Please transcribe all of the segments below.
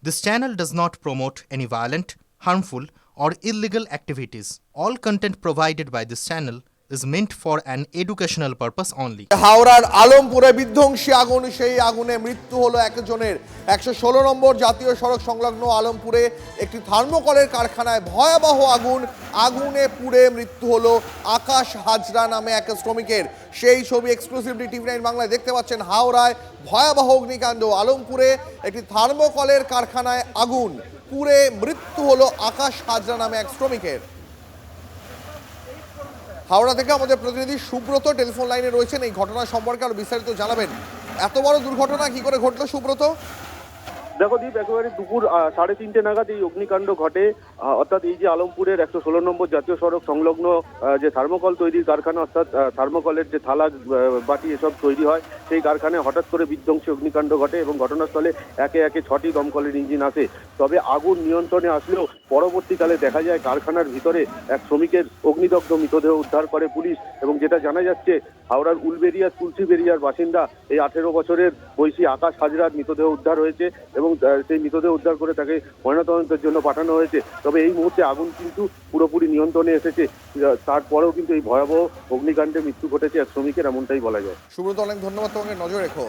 This channel does not promote any violent, harmful, or illegal activities. All content provided by this channel is meant for an educational purpose only. হাওড়ার আলমপুরে বিধ্বংসী আগুন, সেই আগুনে মৃত্যু হলো একজনের। 116 নম্বর জাতীয় সড়ক সংলগ্ন আলমপুরে একটি থার্মোকলের কারখানায় ভয়াবহ আগুন। আগুনে পুড়ে মৃত্যু হলো আকাশ হাজরা নামে এক শ্রমিকের। সেই ছবি এক্সক্লুসিভলি টিভি9 বাংলায় দেখতে পাচ্ছেন। হাওড়ায় ভয়াবহ অগ্নিকাণ্ড, আলমপুরে একটি থার্মোকলের কারখানায় আগুন, পুড়ে মৃত্যু হলো আকাশ হাজরা নামে এক শ্রমিকের। হাওড়া থেকে আমাদের প্রতিনিধি সুব্রত টেলিফোন লাইনে রয়েছেন, এই ঘটনা সম্পর্কে আরো বিস্তারিত জানাবেন। এত বড় দুর্ঘটনা কি করে ঘটলো সুব্রত? দেখো দীপ, একেবারে দুপুর 3:30 নাগাদ এই অগ্নিকাণ্ড ঘটে। অর্থাৎ এই যে আলমপুরের 116 নম্বর জাতীয় সড়ক সংলগ্ন যে থার্মোকল তৈরির কারখানা, অর্থাৎ থার্মোকলের যে থালা বাটি এসব তৈরি হয়, সেই কারখানায় হঠাৎ করে বিধ্বংসী অগ্নিকাণ্ড ঘটে এবং ঘটনাস্থলে একে একে 6টি দমকলের ইঞ্জিন আসে। তবে আগুন নিয়ন্ত্রণে আসলেও পরবর্তীকালে দেখা যায় কারখানার ভিতরে এক শ্রমিকের অগ্নিদগ্ধ মৃতদেহ উদ্ধার করে পুলিশ। এবং যেটা জানা যাচ্ছে, হাওড়ার উলবেরিয়ার তুলসীবেরিয়ার বাসিন্দা এই 18 বছরের বয়সী আকাশ হাজরার মৃতদেহ উদ্ধার হয়েছে এবং সেই মৃতদেহ উদ্ধার করে তাকে ময়নাতদন্তের জন্য পাঠানো হয়েছে। তবে এই মুহূর্তে আগুন কিন্তু পুরোপুরি নিয়ন্ত্রণে এসেছে। তারপরেও কিন্তু এই ভয়াবহ অগ্নিকাণ্ডে মৃত্যু ঘটেছে এক শ্রমিকের, এমনটাই বলা যায়। সুব্রত, অনেক ধন্যবাদ তোমাকে, নজর রেখো।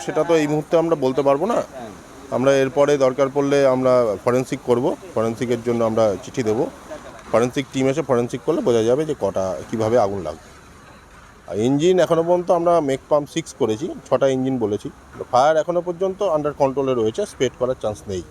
সেটা তো এই মুহূর্তে আমরা বলতে পারবো না। আমরা এরপরে দরকার পড়লে আমরা ফরেন্সিক করব, ফরেন্সিকের জন্য আমরা চিঠি দেবো। ফরেন্সিক টিম এসে ফরেন্সিক করলে বোঝা যাবে যে কীভাবে আগুন লাগবে। আর ইঞ্জিন এখনও পর্যন্ত আমরা মেক পাম্প 6 করেছি, 6টা ইঞ্জিন বলেছি। ফায়ার এখনও পর্যন্ত আন্ডার কন্ট্রোলে রয়েছে, স্প্রেড করার চান্স নেই।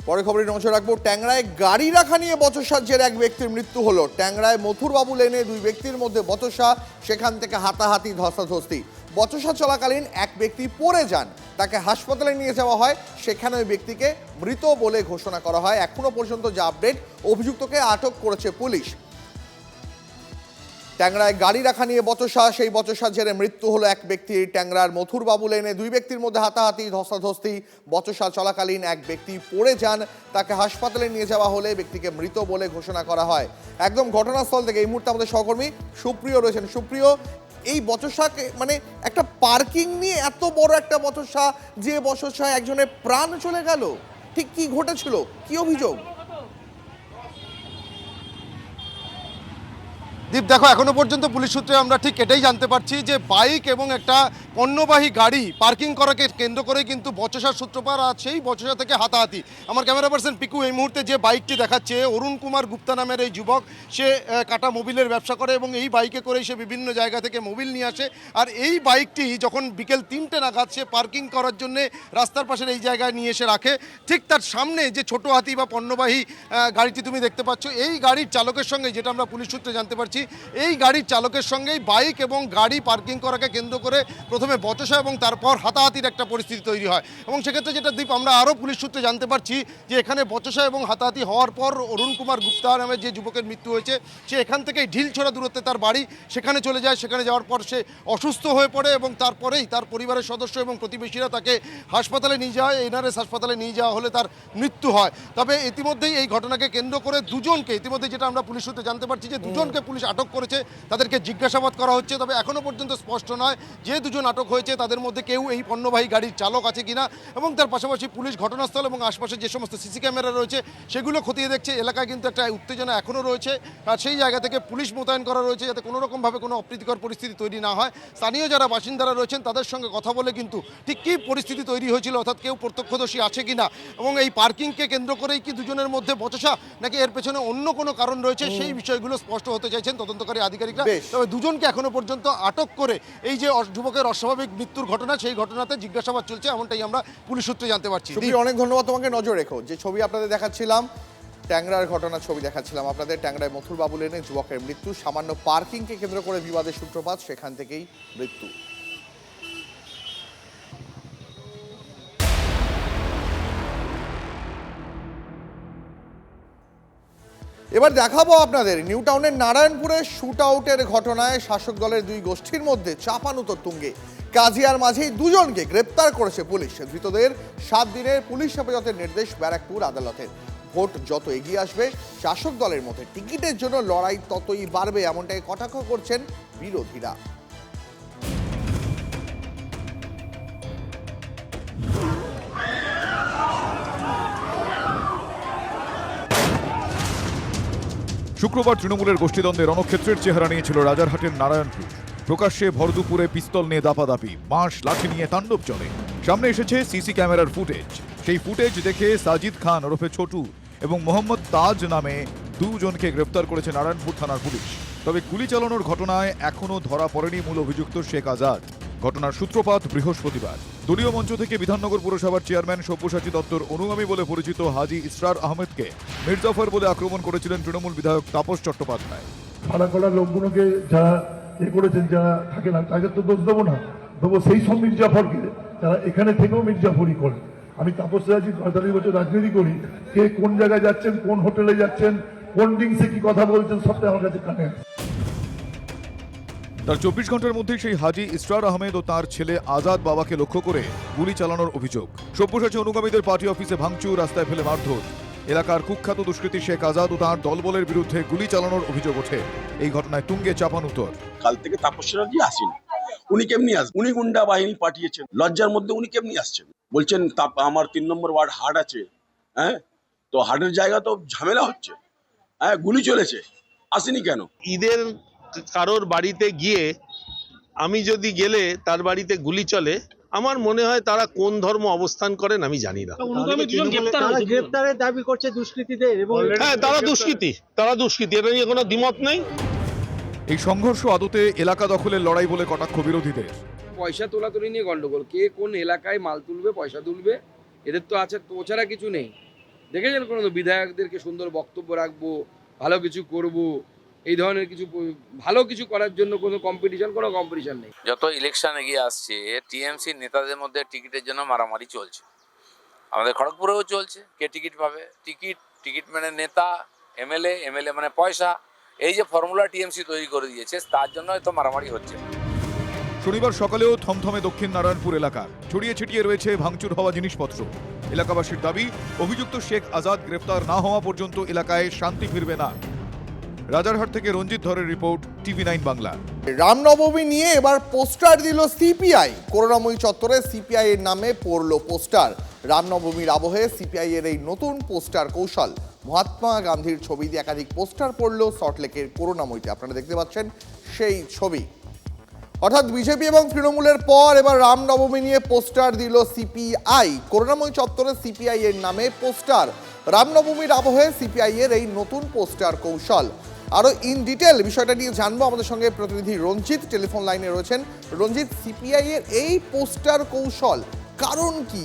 পরে খবরে নজর রাখবো। ট্যাংরায় গাড়ি রাখা নিয়ে বচসার এক ব্যক্তির মৃত্যু হলো। ট্যাংরায় মথুরবাবু লেনে দুই ব্যক্তির মধ্যে বচসা, সেখান থেকে হাতাহাতি ধস্তাধস্তি। বচসা চলাকালীন এক ব্যক্তি পড়ে যান, তাকে হাসপাতালে নিয়ে যাওয়া হয়। সেখানে ওই ব্যক্তিকে মৃত বলে ঘোষণা করা হয়। এখনো পর্যন্ত যা আপডেট, অভিযুক্তকে আটক করেছে পুলিশ। ট্যাংরায় গাড়ি রাখা নিয়ে বচসা, সেই বচসার জেরে মৃত্যু হলো এক ব্যক্তির। ট্যাংরার মথুরবাবু লেনে দুই ব্যক্তির মধ্যে হাতাহাতি ধস্তাধস্তি। বচসা চলাকালীন এক ব্যক্তি পড়ে যান, তাকে হাসপাতালে নিয়ে যাওয়া হলে ব্যক্তিকে মৃত বলে ঘোষণা করা হয়। একদম ঘটনাস্থল থেকে এই মুহূর্তে আমাদের সহকর্মী সুপ্রিয় রয়েছেন। সুপ্রিয়, এই বচসাকে মানে একটা পার্কিং নিয়ে এত বড় একটা বচসা, যে বচসায় একজনের প্রাণ চলে গেল, ঠিক কি ঘটেছিল, কি অভিযোগ? দীপ, দেখো, এখনো পর্যন্ত পুলিশ সূত্রে আমরা ঠিক এটাই জানতে পারছি যে বাইক এবং একটা পণ্যবাহী গাড়ি পার্কিং করাকে কেন্দ্র করেই কিন্তু বচসার সূত্রপাত। আর সেই বচসা থেকে হাতাহাতি। আমার ক্যামেরা পার্সন পিকু এই মুহূর্তে যে বাইকটি দেখাচ্ছে, অরুণ কুমার গুপ্তা নামের এই যুবক, সে কাটা মোবিলের ব্যবসা করে এবং এই বাইকে করেই সে বিভিন্ন জায়গা থেকে মোবিল নিয়ে আসে। আর এই বাইকটি যখন বিকেল 3টে নাগাদ সে পার্কিং করার জন্য রাস্তার পাশের এই জায়গায় নিয়ে এসে রাখে, ঠিক তার সামনে যে ছোট হাতি বা পণ্যবাহী গাড়িটি তুমি দেখতে পাচ্ছ, এই গাড়ির চালকের সঙ্গে, যেটা আমরা পুলিশ সূত্রে জানতে পারছি, এই গাড়ির চালকের সঙ্গেই বাইক এবং গাড়ি পার্কিং করাকে কেন্দ্র করে প্রথমে বচসা এবং তারপর হাতাহাতির একটা পরিস্থিতি তৈরি হয়। এবং সেক্ষেত্রে যেটা দীপ, আমরা আরও পুলিশ সূত্রে জানতে পারছি যে এখানে বচসা এবং হাতাহাতি হওয়ার পর অরুণ কুমার গুপ্তা নামে যে যুবকের মৃত্যু হয়েছে, সে এখান থেকেই ঢিলছোড়া দূরত্বে তার বাড়ি, সেখানে চলে যায়। সেখানে যাওয়ার পর সে অসুস্থ হয়ে পড়ে এবং তারপরেই তার পরিবারের সদস্য এবং প্রতিবেশীরা তাকে হাসপাতালে নিয়ে যায়। এনআরএস হাসপাতালে নিয়ে যাওয়া হলে তার মৃত্যু হয়। তবে ইতিমধ্যেই এই ঘটনাকে কেন্দ্র করে দুজনকে, ইতিমধ্যে যেটা আমরা পুলিশ সূত্রে জানতে পারছি যে দুজনকে পুলিশ আটক করেছে, তাদেরকে জিজ্ঞাসাবাদ করা হচ্ছে। তবে এখনও পর্যন্ত স্পষ্ট নয় যে দুজন আটক হয়েছে তাদের মধ্যে কেউ এই পণ্যবাহী গাড়ির চালক আছে কিনা। এবং তার পাশাপাশি পুলিশ ঘটনাস্থল এবং আশপাশে যে সমস্ত সিসি ক্যামেরা রয়েছে সেগুলো খতিয়ে দেখছে। এলাকায় কিন্তু একটা উত্তেজনা এখনও রয়েছে, আর সেই জায়গা থেকে পুলিশ মোতায়েন করা রয়েছে যাতে কোনো রকমভাবে কোনো অপ্রীতিকর পরিস্থিতি তৈরি না হয়। স্থানীয় যারা বাসিন্দারা রয়েছেন তাদের সঙ্গে কথা বলে কিন্তু ঠিক কী পরিস্থিতি তৈরি হয়েছিল, অর্থাৎ কেউ প্রত্যক্ষদর্শী আছে কিনা এবং এই পার্কিংকে কেন্দ্র করেই কি দুজনের মধ্যে বচসা নাকি এর পেছনে অন্য কোনো কারণ রয়েছে, সেই বিষয়গুলো স্পষ্ট হতে চাইছেন তদন্তকারী আধিকারিকরা। তবে দুজনকে এখনো পর্যন্ত আটক করে এই যে যুবকের অস্বাভাবিক মৃত্যুর ঘটনা, সেই ঘটনাতে জিজ্ঞাসাবাদ চলছে, এমনটাই আমরা পুলিশ সূত্রে জানতে পারছি। অনেক ধন্যবাদ তোমাকে, নজর রেখো। যে ছবি আপনাদের দেখাচ্ছিলাম, ট্যাংরার ঘটনার ছবি দেখাচ্ছিলাম আপনাদের। ট্যাংরায় মথুরবাবু লেনে যুবকের মৃত্যু, সামান্য পার্কিংকে কেন্দ্র করে বিবাদের সূত্রপাত, সেখান থেকেই মৃত্যু। এবার দেখাবো আপনাদের নিউ টাউনের নারায়ণপুরে শুট আউটের ঘটনায় শাসক দলের দুই গোষ্ঠীর মধ্যে চাপানুতোর তুঙ্গে। কাজিয়ার মাঝেই দুজনকে গ্রেপ্তার করেছে পুলিশ। ধৃতদের 7 দিনের পুলিশ হেফাজতের নির্দেশ ব্যারাকপুর আদালতের। ভোট যত এগিয়ে আসবে শাসক দলের মধ্যে টিকিটের জন্য লড়াই ততই বাড়বে, এমনটাই কটাক্ষ করছেন বিরোধীরা। শুক্রবার তৃণমূলের গোষ্ঠীদ্বন্দ্বে রণক্ষেত্রের চেহারা নিয়েছিল রাজারহাটের নারায়ণপুর। প্রকাশ্যে ভরদুপুরে পিস্তল নিয়ে দাপাদাপি, বাঁশ লাঠি নিয়ে তাণ্ডব চলে। সামনে এসেছে সিসি ক্যামেরার ফুটেজ। সেই ফুটেজ দেখে সাজিদ খান ওরফে ছোটু এবং মোহাম্মদ তাজ নামে দুজনকে গ্রেফতার করেছে নারায়ণপুর থানার পুলিশ। তবে গুলি চালানোর ঘটনায় এখনও ধরা পড়েনি মূল অভিযুক্ত শেখ আজাদ। ঘটনার সূত্রপাত বৃহস্পতিবার। দলীয় মঞ্চ থেকে বিধাননগর পুরসভার চেয়ারম্যান সব্যসাচী দত্তর অনুগামী বলে পরিচিত হাজী ইসরার আহমেদকে মির্জাফর বলে আক্রমণ করেছিলেন তৃণমূল বিধায়ক তাপস চট্টোপাধ্যায়। ভাড়া করা লোকগুলোকে যারা করেছেন, যারা থাকে না, তাদের তো দোষ দেবো না, দেবো সেই সব মির্জাফরকে যারা এখানে থেকেও মির্জাফরই করে। আমি তাপস রাজি 45 বছর রাজনীতি করি, কে কোন জায়গায় যাচ্ছেন, কোন হোটেলে যাচ্ছেন, কোন ডিংসে কি কথা বলছেন, সবটাই আমার কাছে কানে আছে। তার 24 ঘন্টার মধ্যেই সেই হাজী ইসরার আহমেদ ও তার ছেলে আজাদ বাবাকে লক্ষ্য করে গুলি চালানোর অভিযোগ। সব্যসাচী অনুগামীদের পার্টি অফিসে ভাঙচুর, রাস্তায় ফেলে মারধর। এলাকার কুখ্যাত দুষ্কৃতী শেখ আজাদ ও তার দলবলের বিরুদ্ধে গুলি চালানোর অভিযোগ ওঠে। এই ঘটনায় তুঙ্গে চাপানুতর। কাল থেকে তাপস রাজি আসেন, উনি কেমনি আসবেন? উনি গুন্ডা বাহিনী পাঠিয়েছেন, লজ্জার মধ্যে উনি কেমনি আসছেন? বলছেন আমার 3 নম্বর ওয়ার্ড হাট আছে, হ্যাঁ, তো হাটের জায়গা তো ঝামেলা হচ্ছে, হ্যাঁ, গুলি চলেছে, আসেনি কেন? ঈদের কারোর বাড়িতে গিয়ে আমি যদি গেলে তার বাড়িতে গুলি চলে, আমার মনে হয় তারা কোন ধর্ম অবস্থান করেন আমি জানি না। গ্রেপ্তারের দাবি করছে দুষ্কৃতীদের, এবং হ্যাঁ, তারা দুষ্কৃতী, এটা নিয়ে কোনো দ্বিমত নেই। এই সংঘর্ষ আদতে এলাকা দখলের লড়াই বলে কটাক্ষ বিরোধীদের। পয়সা তোলাতুলি নিয়ে গন্ডগোল, কে কোন এলাকায় মাল তুলবে, পয়সা তুলবে, এদের তো আছে, তো ছাড়া কিছু নেই। দেখেছেন কোনো বিধায়কদেরকে সুন্দর বক্তব্য রাখবো, ভালো কিছু করব, এই ধরনের কিছু ভালো কিছু করার জন্য কোনো কম্পিটিশন নেই। যত ইলেকশন এগিয়ে আসছে টিএমসি নেতাদের মধ্যে টিকিটের জন্য মারামারি চলছে। আমাদের খড়গপুরেও চলছে, কে টিকিট পাবে, টিকিট মানে নেতা, এমএলএ মানে পয়সা। এই যে ফর্মুলা টিএমসি তৈরি করে দিয়েছে, তার জন্য হয়তো মারামারি হচ্ছে। শনিবার সকালেও থমথমে দক্ষিণ নারায়ণপুর এলাকা। ছড়িয়ে ছিটিয়ে রয়েছে ভাঙচুর হওয়া জিনিসপত্র। এলাকাবাসীর দাবি, অভিযুক্ত শেখ আজাদ গ্রেফতার না হওয়া পর্যন্ত এলাকায় শান্তি ফিরবে না। রাজারহাট থেকে রঞ্জিত ধরের রিপোর্ট, TV9 বাংলা। রামনবমী নিয়ে এবার পোস্টার দিল সিপিআই। করুণাময়ী চত্বরে সিপিআই এর নামে পড়লো পোস্টার। রামনবমীর আবহে সিপিআই এর এই নতুন পোস্টার কৌশল। মহাত্মা গান্ধীর ছবি দিয়ে একাধিক পোস্টার পড়লো সল্টলেকের করুণাময়ীতে। আপনারা দেখতে পাচ্ছেন সেই ছবি। অর্থাৎ বিজেপি এবং তৃণমূলের পর এবার রামনবমী নিয়ে পোস্টার দিল সিপিআই। করুণাময়ী চত্বরে সিপিআই এর নামে পোস্টার। রামনবমীর আবহে সিপিআই এর এই নতুন পোস্টার কৌশল। আরো ইন ডিটেল বিষয়টা নিয়ে জানবো। আমাদের সঙ্গে প্রতিনিধি রঞ্জিত টেলিফোন লাইনে রয়েছেন। রঞ্জিত, সিপিআই এর এই পোস্টার কৌশল কারণ কি?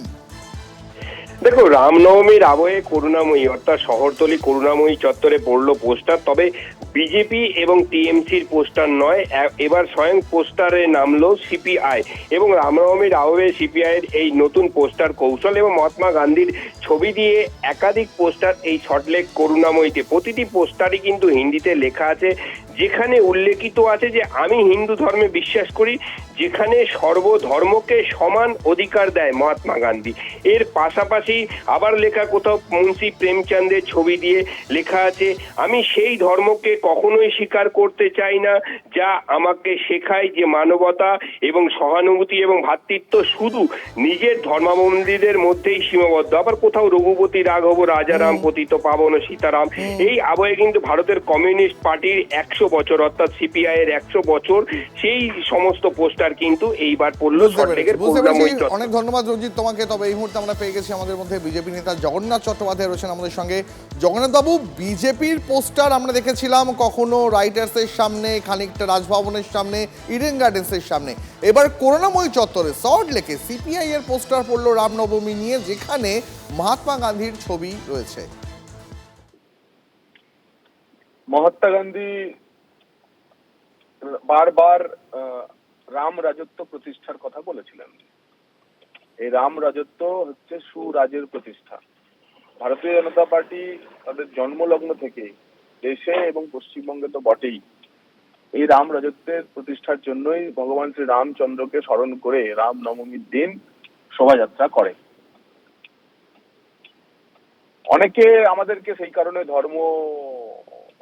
দেখো, রামনবমীর আবহে করুণাময়ী অর্থাৎ শহরতলি করুণাময়ী চত্বরে পড়লো পোস্টার। তবে বিজেপি এবং টিএমসির পোস্টার নয়, এবার স্বয়ং পোস্টারে নামলো সিপিআই। এবং রামনবমীর আবহে সিপিআই এর এই নতুন পোস্টার কৌশল এবং মহাত্মা গান্ধীর ছবি দিয়ে একাধিক পোস্টার এই সল্টলেক করুণাময়ীতে। প্রতিটি পোস্টারই কিন্তু হিন্দিতে লেখা আছে, যেখানে উল্লেখিত আছে যে আমি হিন্দু ধর্মে বিশ্বাস করি, যেখানে সর্বধর্মকে সমান অধিকার দেয় মহাত্মা গান্ধী। এর পাশাপাশি আবার লেখা কোথাও মুন্সি প্রেমচন্দের ছবি দিয়ে লেখা আছে, আমি সেই ধর্মকে কখনোই স্বীকার করতে চাই না যা আমাকে শেখায় যে মানবতা এবং সহানুভূতি এবং ভ্রাতৃত্ব শুধু নিজের ধর্মাবলম্বীদের মধ্যেই সীমাবদ্ধ। আবার কোথাও রঘুপতি রাঘব রাজারাম পতিত পাবন সীতারাম। এই আবহে কিন্তু ভারতের কমিউনিস্ট পার্টির 100 বছর অর্থাৎ সিপিআই এর 100 বছর, সেই সমস্ত পোস্টার কিন্তু এইবার পড়লো সল্টলেকের করুণাময়ী চত্বরে। অনেক ধন্যবাদ রঞ্জিত তোমাকে। তবে এই মুহূর্তে আমরা পেয়ে গেছি আমাদের মধ্যে বিজেপি নেতা জগন্নাথ চট্টোপাধ্যায় রয়েছেন আমাদের সঙ্গে। জগন্নাথ বাবু, বিজেপির পোস্টার আমরা দেখেছিলাম কখনো রাইটার্সের সামনে, খানিকটা রাজভবনের সামনে, ইডেন গার্ডেন্সের সামনে। এবার করুণাময়ী চত্বরে সল্টলেকে সিপিআই এর পোস্টার পড়লো রামনবমী নিয়ে, যেখানে মহাত্মা গান্ধীর ছবি রয়েছে। মহাত্মা গান্ধী বারবার রাম রাজত্ব প্রতিষ্ঠার কথা বলেছিলেন। এই রাম রাজত্ব হচ্ছে সুরাজের প্রতিষ্ঠা। ভারতীয় জনতা পার্টি তাদের জন্মলগ্ন থেকে দেশে এবং পশ্চিমবঙ্গে তো বটেই এই রাম রাজত্বের প্রতিষ্ঠার জন্যই ভগবান শ্রী রামচন্দ্রকে স্মরণ করে রামনবমীর দিন শোভাযাত্রা করে। অনেকে আমাদেরকে সেই কারণে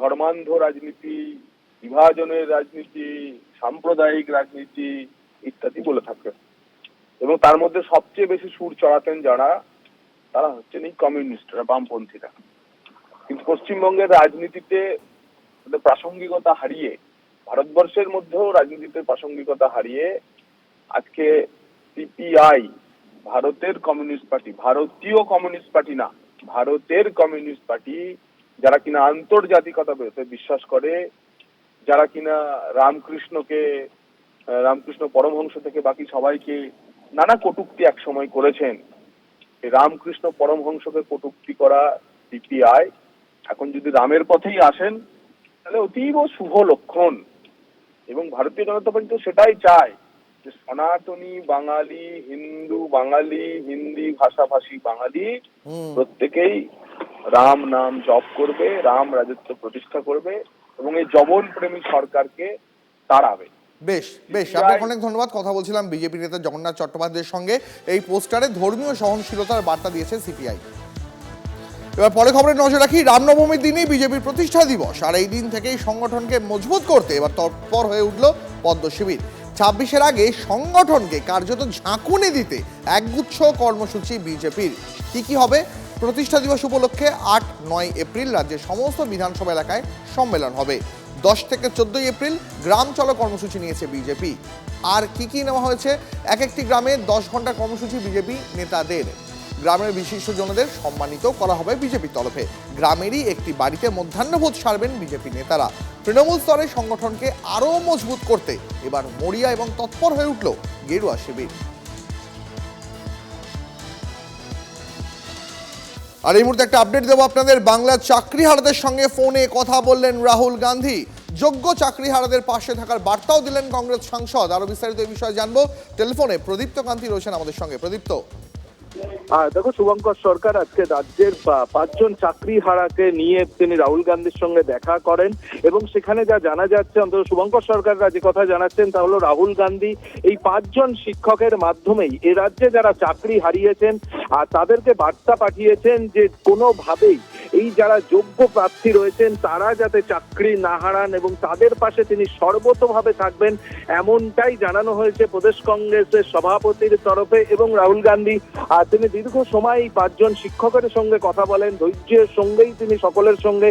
ধর্মান্ধ রাজনীতি, বিভাজনের রাজনীতি, সাম্প্রদায়িক রাজনীতি ইত্যাদি বলে থাকে। এবং তার মধ্যে সবচেয়ে বেশি সুর চড়াতেন যারা, তারা হচ্ছেন এই কমিউনিস্টরা, বামপন্থীরা। কিন্তু পশ্চিমবঙ্গের রাজনীতিতে তাদের প্রাসঙ্গিকতা হারিয়ে, ভারতবর্ষের মধ্যেও রাজনীতিতে প্রাসঙ্গিকতা হারিয়ে আজকে সিপিআই, ভারতের কমিউনিস্ট পার্টি, ভারতীয় কমিউনিস্ট পার্টি না, ভারতের কমিউনিস্ট পার্টি, যারা কিনা আন্তর্জাতিকতাতে বিশ্বাস করে, যারা কিনা রামকৃষ্ণ পরমহংস থেকে বাকি সবাইকে নানা কটূক্তি এক সময় করেছেন, রামকৃষ্ণ পরমহংসকে কটূক্তি করা সিপিআই এখন যদি রামের পথেই আসেন তাহলে অতীব শুভ লক্ষণ। এবং ভারতীয় জনতা পার্টি তো সেটাই চায় যে সনাতনী বাঙালি, হিন্দু বাঙালি, হিন্দি ভাষাভাষী বাঙালি প্রত্যেকেই রাম নাম জপ করবে, রাম রাজত্ব প্রতিষ্ঠা করবে এবং এই জবন প্রেমী সরকারকে তাড়াবে। বেশ বেশ, আপনাকে অনেক ধন্যবাদ। কথা বলছিলাম বিজেপি নেতা জগন্নাথ চট্টোপাধ্যায়ের সঙ্গে। এই পোস্টারে ধর্মীয় সহনশীলতার বার্তা দিয়েছে সিপিআই। এবার পরে খবরে নজর রাখি। রামনবমীর দিনই বিজেপির প্রতিষ্ঠা দিবস, আর এই দিন থেকেই সংগঠনকে মজবুত করতে এবার তৎপর হয়ে উঠল পদ্ম শিবির। 26-এর আগে সংগঠনকে কার্যত ঝাঁকুনি দিতে একগুচ্ছ কর্মসূচি বিজেপির। কি হবে? প্রতিষ্ঠা দিবস উপলক্ষে 8-9 এপ্রিল রাজ্যের সমস্ত বিধানসভা এলাকায় সম্মেলন হবে। 10 থেকে 14 এপ্রিল গ্রাম চলো কর্মসূচি নিয়েছে বিজেপি। আর কি নেওয়া হয়েছে? এক একটি গ্রামে 10 ঘন্টা কর্মসূচি বিজেপি নেতাদের। গ্রামের বিশিষ্টজনদের সম্মানিত করা হবে বিজেপির তরফে। গ্রামেরই একটি বাড়িতে মধ্যাহ্নভোজ সারবেন বিজেপি নেতারা। তৃণমূল স্তরে সংগঠনকে আরও মজবুত করতে এবার মরিয়া এবং তৎপর হয়ে উঠল গেরুয়া শিবির। আর এই মুহূর্তে একটা আপডেট দেবো আপনাদের। বাংলার চাকরিহারাদের সঙ্গে ফোনে কথা বললেন রাহুল গান্ধী। যোগ্য চাকরিহারাদের পাশে থাকার বার্তাও দিলেন কংগ্রেস সাংসদ। আরো বিস্তারিত এই বিষয়ে জানবো। টেলিফোনে প্রদীপ্ত কান্তি রয়েছেন আমাদের সঙ্গে। প্রদীপ্ত, দেখো শুভঙ্কর সরকার আজকে রাজ্যের 5 জন চাকরিহারাকে নিয়ে তিনি রাহুল গান্ধীর সঙ্গে দেখা করেন এবং সেখানে যা জানা যাচ্ছে, অন্তত শুভঙ্কর সরকাররা যে কথা জানাচ্ছেন তা হলো রাহুল গান্ধী এই 5 জন শিক্ষকের মাধ্যমেই এ রাজ্যে যারা চাকরি হারিয়েছেন আর তাদেরকে বার্তা পাঠিয়েছেন যে কোনোভাবেই এই যারা যোগ্য প্রার্থী রয়েছেন তারা যাতে চাকরি না হারান এবং তাদের পাশে তিনি সর্বতোভাবে থাকবেন, এমনটাই জানানো হয়েছে প্রদেশ কংগ্রেসের সভাপতির তরফে। এবং রাহুল গান্ধী তিনি দীর্ঘ সময় 5 জন শিক্ষকের সঙ্গে কথা বলেন, ধৈর্যের সঙ্গেই তিনি সকলের সঙ্গে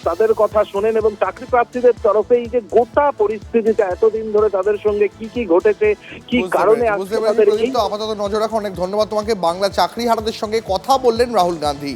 তাদের কথা শোনেন এবং চাকরি প্রার্থীদের তরফে এই যে গোটা পরিস্থিতিটা এতদিন ধরে তাদের সঙ্গে কি ঘটেছে, কি কারণে আপাতত নজর রাখা। অনেক ধন্যবাদ তোমাকে। বাংলা চাকরিহারাদের সঙ্গে কথা বললেন রাহুল গান্ধী।